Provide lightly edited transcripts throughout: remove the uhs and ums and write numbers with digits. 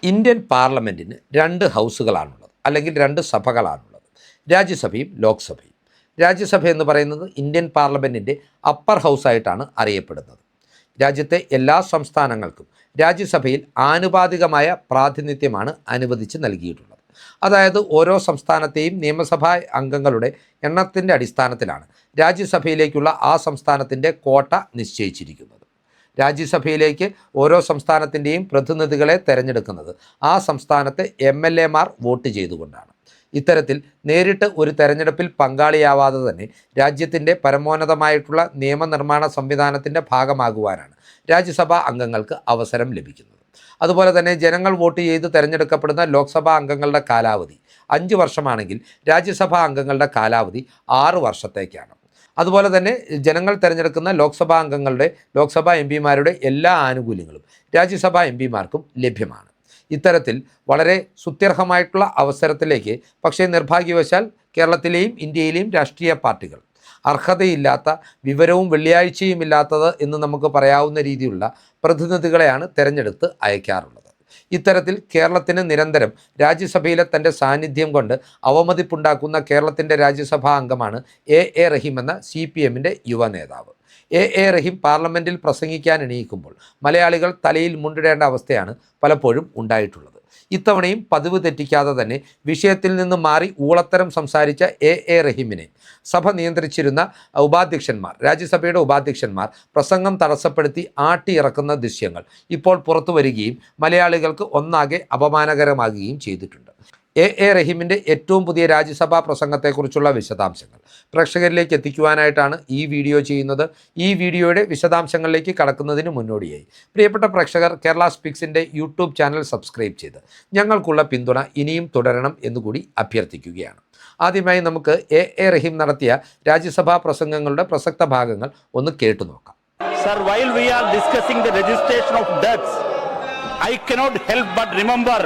Indian പാർലമെൻറ്റിന് രണ്ട് ഹൗസുകളാണുള്ളത്, അല്ലെങ്കിൽ രണ്ട് സഭകളാണുള്ളത്, രാജ്യസഭയും ലോക്സഭയും. രാജ്യസഭ എന്ന് പറയുന്നത് ഇന്ത്യൻ പാർലമെൻറ്റിൻ്റെ അപ്പർ ഹൗസായിട്ടാണ് അറിയപ്പെടുന്നത്. രാജ്യത്തെ എല്ലാ സംസ്ഥാനങ്ങൾക്കും രാജ്യസഭയിൽ ആനുപാതികമായ പ്രാതിനിധ്യമാണ് അനുവദിച്ച് നൽകിയിട്ടുള്ളത്. അതായത് ഓരോ സംസ്ഥാനത്തെയും നിയമസഭാ അംഗങ്ങളുടെ എണ്ണത്തിൻ്റെ അടിസ്ഥാനത്തിലാണ് രാജ്യസഭയിലേക്കുള്ള ആ സംസ്ഥാനത്തിൻ്റെ കോട്ട നിശ്ചയിച്ചിരിക്കുന്നത്. രാജ്യസഭയിലേക്ക് ഓരോ സംസ്ഥാനത്തിൻ്റെയും പ്രതിനിധികളെ തിരഞ്ഞെടുക്കുന്നത് ആ സംസ്ഥാനത്തെ MLA മാർ വോട്ട് ചെയ്തുകൊണ്ടാണ്. ഇത്തരത്തിൽ നേരിട്ട് ഒരു തെരഞ്ഞെടുപ്പിൽ പങ്കാളിയാവാതെ തന്നെ രാജ്യത്തിൻ്റെ പരമോന്നതമായിട്ടുള്ള നിയമനിർമ്മാണ സംവിധാനത്തിൻ്റെ ഭാഗമാകുവാനാണ് രാജ്യസഭാ അംഗങ്ങൾക്ക് അവസരം ലഭിക്കുന്നത്. അതുപോലെ തന്നെ ജനങ്ങൾ വോട്ട് ചെയ്ത് തിരഞ്ഞെടുക്കപ്പെടുന്ന ലോക്സഭാ അംഗങ്ങളുടെ കാലാവധി 5 വർഷമാണെങ്കിൽ രാജ്യസഭാ അംഗങ്ങളുടെ കാലാവധി 6 വർഷത്തേക്കാണ്. അതുപോലെ തന്നെ ജനങ്ങൾ തിരഞ്ഞെടുക്കുന്ന ലോക്സഭാ അംഗങ്ങളുടെ ലോക്സഭാ MP മാരുടെ എല്ലാ ആനുകൂല്യങ്ങളും രാജ്യസഭാ MP മാർക്കും ലഭ്യമാണ്. ഇത്തരത്തിൽ വളരെ സുത്യർഹമായിട്ടുള്ള അവസരത്തിലേക്ക് പക്ഷേ നിർഭാഗ്യവശാൽ കേരളത്തിലെയും ഇന്ത്യയിലെയും രാഷ്ട്രീയ പാർട്ടികൾ അർഹതയില്ലാത്ത, വിവരവും വെള്ളിയാഴ്ചയും ഇല്ലാത്തത് എന്ന് നമുക്ക് പറയാവുന്ന രീതിയിലുള്ള പ്രതിനിധികളെയാണ് തിരഞ്ഞെടുത്ത് അയക്കാറുള്ളത്. ഇത്തരത്തിൽ കേരളത്തിന് നിരന്തരം രാജ്യസഭയിലെ തൻ്റെ സാന്നിധ്യം കൊണ്ട് അവമതിപ്പുണ്ടാക്കുന്ന കേരളത്തിൻ്റെ രാജ്യസഭാ അംഗമാണ് A റഹീം എന്ന CPM-ൻ്റെ യുവ നേതാവ്. A റഹീം പാർലമെൻറ്റിൽ പ്രസംഗിക്കാൻ എണീക്കുമ്പോൾ മലയാളികൾ തലയിൽ മുണ്ടിടേണ്ട അവസ്ഥയാണ് പലപ്പോഴും ഉണ്ടായിട്ടുള്ളത്. ഇത്തവണയും പതിവ് തെറ്റിക്കാതെ തന്നെ വിഷയത്തിൽ നിന്ന് മാറി ഊളത്തരം സംസാരിച്ച A റഹീമിനെ സഭ നിയന്ത്രിച്ചിരുന്ന രാജ്യസഭയുടെ ഉപാധ്യക്ഷന്മാർ പ്രസംഗം തടസ്സപ്പെടുത്തി ആട്ടിയിറക്കുന്ന ദൃശ്യങ്ങൾ ഇപ്പോൾ പുറത്തു വരികയും മലയാളികൾക്ക് ഒന്നാകെ അപമാനകരമാകുകയും ചെയ്തിട്ടുണ്ട്. A റഹീമിൻ്റെ ഏറ്റവും പുതിയ രാജ്യസഭാ പ്രസംഗത്തെക്കുറിച്ചുള്ള വിശദാംശങ്ങൾ പ്രേക്ഷകരിലേക്ക് എത്തിക്കുവാനായിട്ടാണ് ഈ വീഡിയോ ചെയ്യുന്നത്. ഈ വീഡിയോയുടെ വിശദാംശങ്ങളിലേക്ക് കടക്കുന്നതിന് മുന്നോടിയായി പ്രിയപ്പെട്ട പ്രേക്ഷകർ കേരള സ്പീക്സിൻ്റെ യൂട്യൂബ് ചാനൽ സബ്സ്ക്രൈബ് ചെയ്ത് ഞങ്ങൾക്കുള്ള പിന്തുണ ഇനിയും തുടരണം എന്നുകൂടി അഭ്യർത്ഥിക്കുകയാണ്. ആദ്യമായി നമുക്ക് A റഹീം നടത്തിയ രാജ്യസഭാ പ്രസംഗങ്ങളുടെ പ്രസക്ത ഭാഗങ്ങൾ ഒന്ന് കേട്ടു നോക്കാം. Sir, while we are discussing the registration of deaths, I cannot help but remember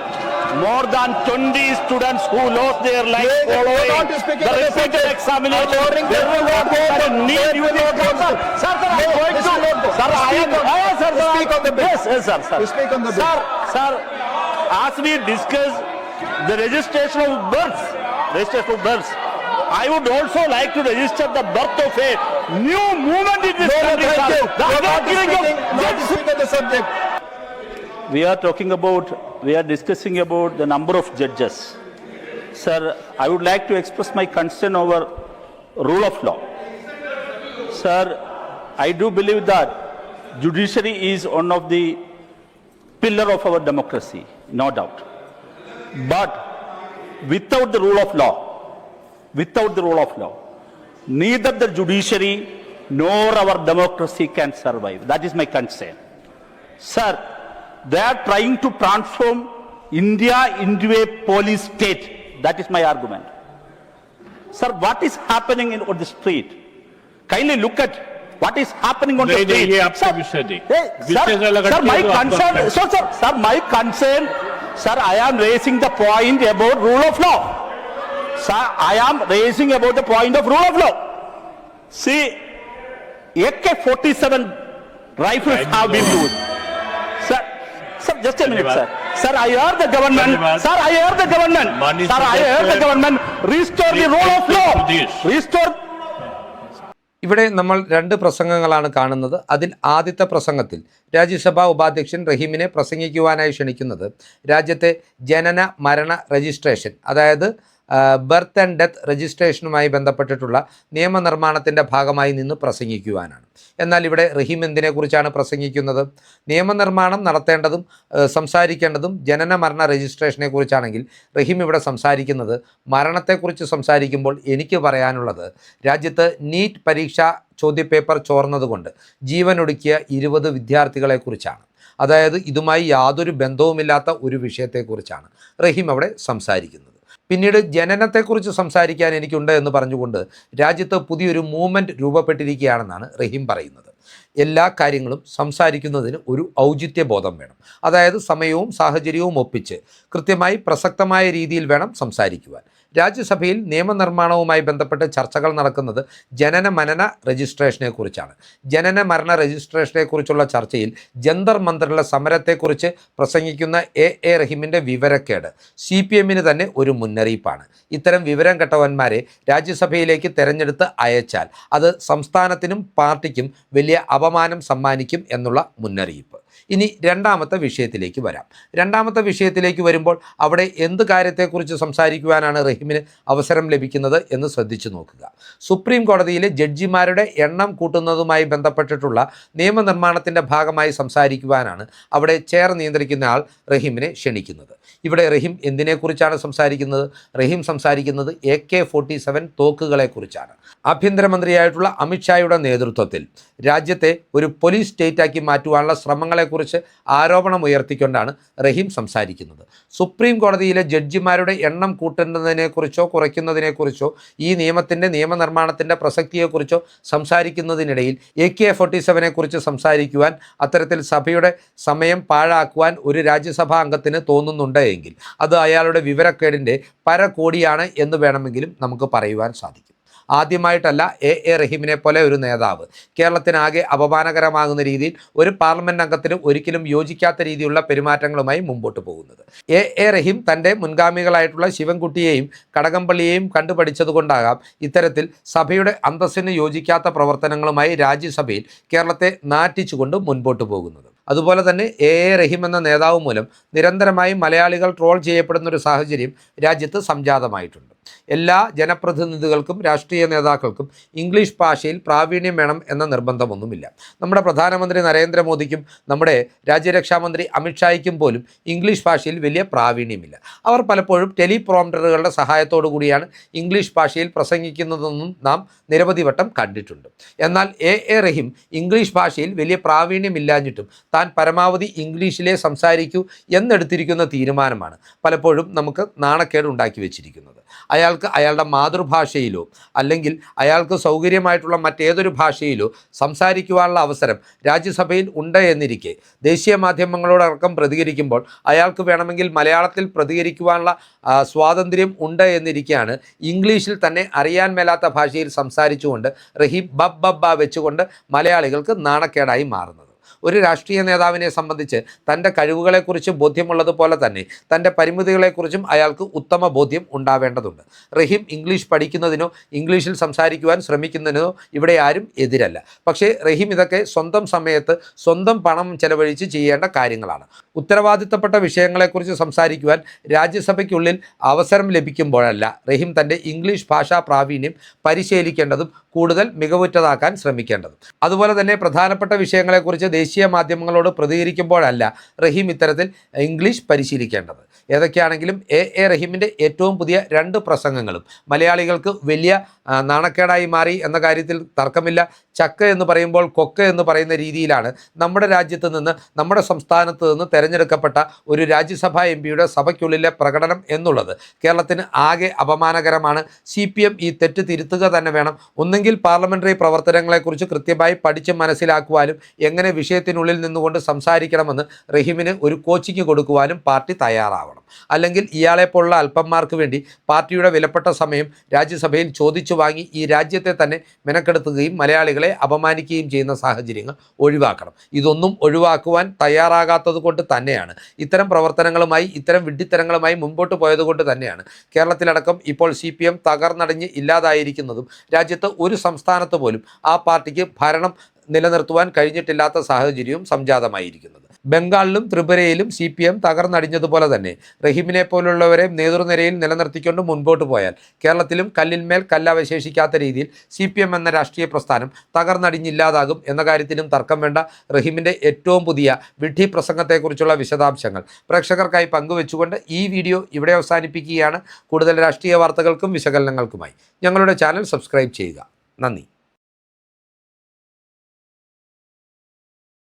more than 20 students who lost their lives following the repeated examination. Sir, as we discuss the registration of births, I would also like to register the birth of a new movement in this country. We are discussing about the number of judges. Sir, I would like to express my concern over rule of law. Sir, I do believe that judiciary is one of the pillar of our democracy, no doubt. But without the rule of law, neither the judiciary nor our democracy can survive. That is my concern. Sir, they are trying to transform India into a police state. That is my argument. Sir, what is happening on the street? Kindly look at what is happening on the street. Sir, I am raising the point about rule of law. Sir, I am raising about the point of rule of law. See, AK-47 rifles have been used. Sir, just a minute, sir. Sir, I heard the government. Restore the rule of law. ഇവിടെ നമ്മൾ രണ്ട് പ്രസംഗങ്ങളാണ് കാണുന്നത്. അതിൽ ആദ്യത്തെ പ്രസംഗത്തിൽ രാജ്യസഭാ ഉപാധ്യക്ഷൻ റഹീമിനെ പ്രസംഗിക്കുവാനായി ക്ഷണിക്കുന്നത് രാജ്യത്തെ ജനന മരണ രജിസ്ട്രേഷൻ, അതായത് ബർത്ത് ആൻഡ് ഡെത്ത് രജിസ്ട്രേഷനുമായി ബന്ധപ്പെട്ടിട്ടുള്ള നിയമനിർമ്മാണത്തിൻ്റെ ഭാഗമായി നിന്ന് പ്രസംഗിക്കുവാനാണ്. എന്നാൽ ഇവിടെ റഹീം എന്തിനെക്കുറിച്ചാണ് പ്രസംഗിക്കുന്നത്? നിയമനിർമ്മാണം നടത്തേണ്ടതും സംസാരിക്കേണ്ടതും ജനന മരണ രജിസ്ട്രേഷനെ കുറിച്ചാണെങ്കിൽ റഹീം ഇവിടെ സംസാരിക്കുന്നത് മരണത്തെക്കുറിച്ച് സംസാരിക്കുമ്പോൾ എനിക്ക് പറയാനുള്ളത് രാജ്യത്ത് നീറ്റ് പരീക്ഷാ ചോദ്യപേപ്പർ ചോർന്നതുകൊണ്ട് ജീവനൊടുക്കിയ 20 വിദ്യാർത്ഥികളെക്കുറിച്ചാണ്. അതായത് ഇതുമായി യാതൊരു ബന്ധവുമില്ലാത്ത ഒരു വിഷയത്തെക്കുറിച്ചാണ് റഹീം അവിടെ സംസാരിക്കുന്നത്. പിന്നീട് ജനനത്തെക്കുറിച്ച് സംസാരിക്കാൻ എനിക്കുണ്ട് എന്ന് പറഞ്ഞുകൊണ്ട് രാജ്യത്ത് പുതിയൊരു മൂവ്മെൻറ്റ് രൂപപ്പെട്ടിരിക്കുകയാണെന്നാണ് റഹീം പറയുന്നത്. എല്ലാ കാര്യങ്ങളും സംസാരിക്കുന്നതിന് ഒരു ഔചിത്യബോധം വേണം. അതായത് സമയവും സാഹചര്യവും ഒപ്പിച്ച് കൃത്യമായി പ്രസക്തമായ രീതിയിൽ വേണം സംസാരിക്കുവാൻ. രാജ്യസഭയിൽ നിയമനിർമ്മാണവുമായി ബന്ധപ്പെട്ട് ചർച്ചകൾ നടക്കുന്നത് ജനന മനന രജിസ്ട്രേഷനെ കുറിച്ചാണ്. ജനന മരണ രജിസ്ട്രേഷനെ കുറിച്ചുള്ള ചർച്ചയിൽ ജന്തർ മന്ദറിലെ സമരത്തെക്കുറിച്ച് പ്രസംഗിക്കുന്ന എ റഹീമിൻ്റെ വിവരക്കേട് CPMന് തന്നെ ഒരു മുന്നറിയിപ്പാണ്. ഇത്തരം വിവരം കെട്ടവന്മാരെ രാജ്യസഭയിലേക്ക് തെരഞ്ഞെടുത്ത് അയച്ചാൽ അത് സംസ്ഥാനത്തിനും പാർട്ടിക്കും വലിയ അപമാനം സമ്മാനിക്കും എന്നുള്ള മുന്നറിയിപ്പ്. ഇനി രണ്ടാമത്തെ വിഷയത്തിലേക്ക് വരാം. രണ്ടാമത്തെ വിഷയത്തിലേക്ക് വരുമ്പോൾ അവിടെ എന്ത് കാര്യത്തെക്കുറിച്ച് സംസാരിക്കുവാനാണ് റഹീമിന് അവസരം ലഭിക്കുന്നത് എന്ന് ശ്രദ്ധിച്ചു നോക്കുക. സുപ്രീം കോടതിയിലെ ജഡ്ജിമാരുടെ എണ്ണം കൂട്ടുന്നതുമായി ബന്ധപ്പെട്ടിട്ടുള്ള നിയമനിർമ്മാണത്തിൻ്റെ ഭാഗമായി സംസാരിക്കുവാനാണ് അവിടെ ചെയർ നിയന്ത്രിക്കുന്ന ആൾ റഹീമിനെ ക്ഷണിക്കുന്നത്. ഇവിടെ റഹീം എന്തിനെക്കുറിച്ചാണ് സംസാരിക്കുന്നത്? റഹീം സംസാരിക്കുന്നത് AK-47 തോക്കുകളെക്കുറിച്ചാണ്. ആഭ്യന്തരമന്ത്രിയായിട്ടുള്ള അമിത്ഷായുടെ നേതൃത്വത്തിൽ രാജ്യത്തെ ഒരു പോലീസ് സ്റ്റേറ്റാക്കി മാറ്റുവാനുള്ള ശ്രമങ്ങളെക്കുറിച്ച് ആരോപണമുയർത്തിക്കൊണ്ടാണ് റഹീം സംസാരിക്കുന്നത്. സുപ്രീം കോടതിയിലെ ജഡ്ജിമാരുടെ എണ്ണം കൂട്ടുന്നതിനെക്കുറിച്ചോ കുറയ്ക്കുന്നതിനെക്കുറിച്ചോ ഈ നിയമനിർമ്മാണത്തിൻ്റെ പ്രസക്തിയെക്കുറിച്ചോ സംസാരിക്കുന്നതിനിടയിൽ AK-47 കുറിച്ച് സംസാരിക്കുവാൻ അത്തരത്തിൽ സഭയുടെ സമയം പാഴാക്കുവാൻ ഒരു രാജ്യസഭാ അംഗത്തിന് തോന്നുന്നുണ്ട് എങ്കിൽ അത് അയാളുടെ വിവരക്കേടിൻ്റെ പരകോടിയാണ് എന്ന് വേണമെങ്കിലും നമുക്ക് പറയുവാൻ സാധിക്കും. ആദ്യമായിട്ടല്ല എ റഹീമിനെ പോലെ ഒരു നേതാവ് കേരളത്തിനാകെ അപമാനകരമാകുന്ന രീതിയിൽ ഒരു പാർലമെൻറ്റ് അംഗത്തിന് ഒരിക്കലും യോജിക്കാത്ത രീതിയിലുള്ള പെരുമാറ്റങ്ങളുമായി മുമ്പോട്ട് പോകുന്നത്. എ റഹീം തൻ്റെ മുൻഗാമികളായിട്ടുള്ള ശിവൻകുട്ടിയെയും കടകംപള്ളിയെയും കണ്ടുപഠിച്ചതുകൊണ്ടാകാം ഇത്തരത്തിൽ സഭയുടെ അന്തസ്സിന് യോജിക്കാത്ത പ്രവർത്തനങ്ങളുമായി രാജ്യസഭയിൽ കേരളത്തെ നാറ്റിച്ചുകൊണ്ട് മുൻപോട്ട് പോകുന്നത്. അതുപോലെ തന്നെ എ റഹീം എന്ന നേതാവ് മൂലം നിരന്തരമായി മലയാളികൾ ട്രോൾ ചെയ്യപ്പെടുന്ന ഒരു സാഹചര്യം രാജ്യത്ത് സംജാതമായിട്ടുണ്ട്. എല്ലാ ജനപ്രതിനിധികൾക്കും രാഷ്ട്രീയ നേതാക്കൾക്കും ഇംഗ്ലീഷ് ഭാഷയിൽ പ്രാവീണ്യം വേണം എന്ന നിർബന്ധമൊന്നുമില്ല. നമ്മുടെ പ്രധാനമന്ത്രി നരേന്ദ്രമോദിക്കും നമ്മുടെ രാജ്യരക്ഷാമന്ത്രി അമിത്ഷായ്ക്കും പോലും ഇംഗ്ലീഷ് ഭാഷയിൽ വലിയ പ്രാവീണ്യമില്ല. അവർ പലപ്പോഴും ടെലിപ്രോംപ്റ്ററുകളുടെ സഹായത്തോടു കൂടിയാണ് ഇംഗ്ലീഷ് ഭാഷയിൽ പ്രസംഗിക്കുന്നതെന്നും നാം നിരവധി വട്ടം കണ്ടിട്ടുണ്ട്. എന്നാൽ എ റഹീം ഇംഗ്ലീഷ് ഭാഷയിൽ വലിയ പ്രാവീണ്യമില്ലാഞ്ഞിട്ടും താൻ പരമാവധി ഇംഗ്ലീഷിലേ സംസാരിക്കൂ എന്നെടുത്തിരിക്കുന്ന തീരുമാനമാണ് പലപ്പോഴും നമുക്ക് നാണക്കേട് ഉണ്ടാക്കി വെച്ചിരിക്കുന്നത്. അയാൾക്ക് അയാളുടെ മാതൃഭാഷയിലോ അല്ലെങ്കിൽ അയാൾക്ക് സൗകര്യമായിട്ടുള്ള മറ്റേതൊരു ഭാഷയിലോ സംസാരിക്കുവാനുള്ള അവസരം രാജ്യസഭയിൽ ഉണ്ട് എന്നിരിക്കെ ദേശീയ മാധ്യമങ്ങളോടക്കം പ്രതികരിക്കുമ്പോൾ അയാൾക്ക് വേണമെങ്കിൽ മലയാളത്തിൽ പ്രതികരിക്കുവാനുള്ള സ്വാതന്ത്ര്യം ഉണ്ട് എന്നിരിക്കെയാണ് ഇംഗ്ലീഷിൽ തന്നെ അറിയാൻ മേലാത്ത ഭാഷയിൽ സംസാരിച്ചുകൊണ്ട് റഹീം ബബ്ബ വെച്ചുകൊണ്ട് മലയാളികൾക്ക് നാണക്കേടായി മാറുന്നത്. ഒരു രാഷ്ട്രീയ നേതാവിനെ സംബന്ധിച്ച് തൻ്റെ കഴിവുകളെക്കുറിച്ച് ബോധ്യമുള്ളതുപോലെ തന്നെ തൻ്റെ പരിമിതികളെക്കുറിച്ചും അയാൾക്ക് ഉത്തമ ബോധ്യം ഉണ്ടാവേണ്ടതുണ്ട്. റഹീം ഇംഗ്ലീഷ് പഠിക്കുന്നതിനോ ഇംഗ്ലീഷിൽ സംസാരിക്കുവാൻ ശ്രമിക്കുന്നതിനോ ഇവിടെ ആരും എതിരല്ല. പക്ഷേ റഹീം ഇതൊക്കെ സ്വന്തം സമയത്ത് സ്വന്തം പണം ചെലവഴിച്ച് ചെയ്യേണ്ട കാര്യങ്ങളാണ്. ഉത്തരവാദിത്തപ്പെട്ട വിഷയങ്ങളെക്കുറിച്ച് സംസാരിക്കുവാൻ രാജ്യസഭയ്ക്കുള്ളിൽ അവസരം ലഭിക്കുമ്പോഴല്ല റഹീം തൻ്റെ ഇംഗ്ലീഷ് ഭാഷാ പ്രാവീണ്യം പരിശീലിക്കേണ്ടതും കൂടുതൽ മികവുറ്റതാക്കാൻ ശ്രമിക്കേണ്ടതും. അതുപോലെ തന്നെ പ്രധാനപ്പെട്ട വിഷയങ്ങളെക്കുറിച്ച് ദേശീയ മാധ്യമങ്ങളോട് പ്രതികരിക്കുമ്പോഴല്ല റഹീം ഇത്തരത്തിൽ ഇംഗ്ലീഷ് പരിശീലിക്കേണ്ടത്. ഏതൊക്കെയാണെങ്കിലും എ റഹീമിൻ്റെ ഏറ്റവും പുതിയ 2 പ്രസംഗങ്ങളും മലയാളികൾക്ക് വലിയ നാണക്കേടായി മാറി എന്ന കാര്യത്തിൽ തർക്കമില്ല. ചക്ക എന്ന് പറയുമ്പോൾ കൊക്ക എന്ന് പറയുന്ന രീതിയിലാണ് നമ്മുടെ രാജ്യത്ത് നിന്ന് നമ്മുടെ സംസ്ഥാനത്ത് നിന്ന് തിരഞ്ഞെടുക്കപ്പെട്ട ഒരു രാജ്യസഭാ MP-യുടെ സഭയ്ക്കുള്ളിലെ പ്രകടനം എന്നുള്ളത് കേരളത്തിന് ആകെ അപമാനകരമാണ്. CPM ഈ തെറ്റ് തിരുത്തുക തന്നെ വേണം. ഒന്നെങ്കിൽ പാർലമെൻ്ററി പ്രവർത്തനങ്ങളെക്കുറിച്ച് കൃത്യമായി പഠിച്ച് മനസ്സിലാക്കുവാനും എങ്ങനെ വിഷയത്തിനുള്ളിൽ നിന്നുകൊണ്ട് സംസാരിക്കണമെന്ന് റഹീമിന് ഒരു കോച്ചിങ് കൊടുക്കുവാനും പാർട്ടി തയ്യാറാവണം. അല്ലെങ്കിൽ ഇയാളെപ്പോലുള്ള അല്പന്മാർക്ക് വേണ്ടി പാർട്ടിയുടെ വിലപ്പെട്ട സമയം രാജ്യസഭയിൽ ചോദിച്ചു വാങ്ങി ഈ രാജ്യത്തെ തന്നെ മെനക്കെടുത്തുകയും മലയാളികളെ അപമാനിക്കുകയും ചെയ്യുന്ന സാഹചര്യങ്ങൾ ഒഴിവാക്കണം. ഇതൊന്നും ഒഴിവാക്കുവാൻ തയ്യാറാകാത്തത് കൊണ്ട് തന്നെയാണ് ഇത്തരം പ്രവർത്തനങ്ങളുമായി ഇത്തരം വിഡ്ഢിത്തരങ്ങളുമായി മുമ്പോട്ട് പോയതുകൊണ്ട് തന്നെയാണ് കേരളത്തിലടക്കം ഇപ്പോൾ CPM തകർന്നടിഞ്ഞ് ഇല്ലാതായിരിക്കുന്നതും രാജ്യത്ത് ഒരു സംസ്ഥാനത്ത് പോലും ആ പാർട്ടിക്ക് ഭരണം നിലനിർത്തുവാൻ കഴിഞ്ഞിട്ടില്ലാത്ത സാഹചര്യവും സംജാതമായിരിക്കുന്നത്. ബംഗാളിലും ത്രിപുരയിലും CPM തകർന്നടിഞ്ഞതുപോലെ തന്നെ റഹീമിനെ പോലുള്ളവരെ നേതൃനിരയിൽ നിലനിർത്തിക്കൊണ്ട് മുൻപോട്ട് പോയാൽ കേരളത്തിലും കല്ലിന്മേൽ കല്ലവശേഷിക്കാത്ത രീതിയിൽ CPM എന്ന രാഷ്ട്രീയ പ്രസ്ഥാനം തകർന്നടിഞ്ഞില്ലാതാകും എന്ന കാര്യത്തിലും തർക്കം വേണ്ട. റഹീമിൻ്റെ ഏറ്റവും പുതിയ വിഡ്ഢി പ്രസംഗത്തെക്കുറിച്ചുള്ള വിശദാംശങ്ങൾ പ്രേക്ഷകർക്കായി പങ്കുവെച്ചുകൊണ്ട് ഈ വീഡിയോ ഇവിടെ അവസാനിപ്പിക്കുകയാണ്. കൂടുതൽ രാഷ്ട്രീയ വാർത്തകൾക്കും വിശകലനങ്ങൾക്കുമായി ഞങ്ങളുടെ ചാനൽ സബ്സ്ക്രൈബ് ചെയ്യുക. നന്ദി.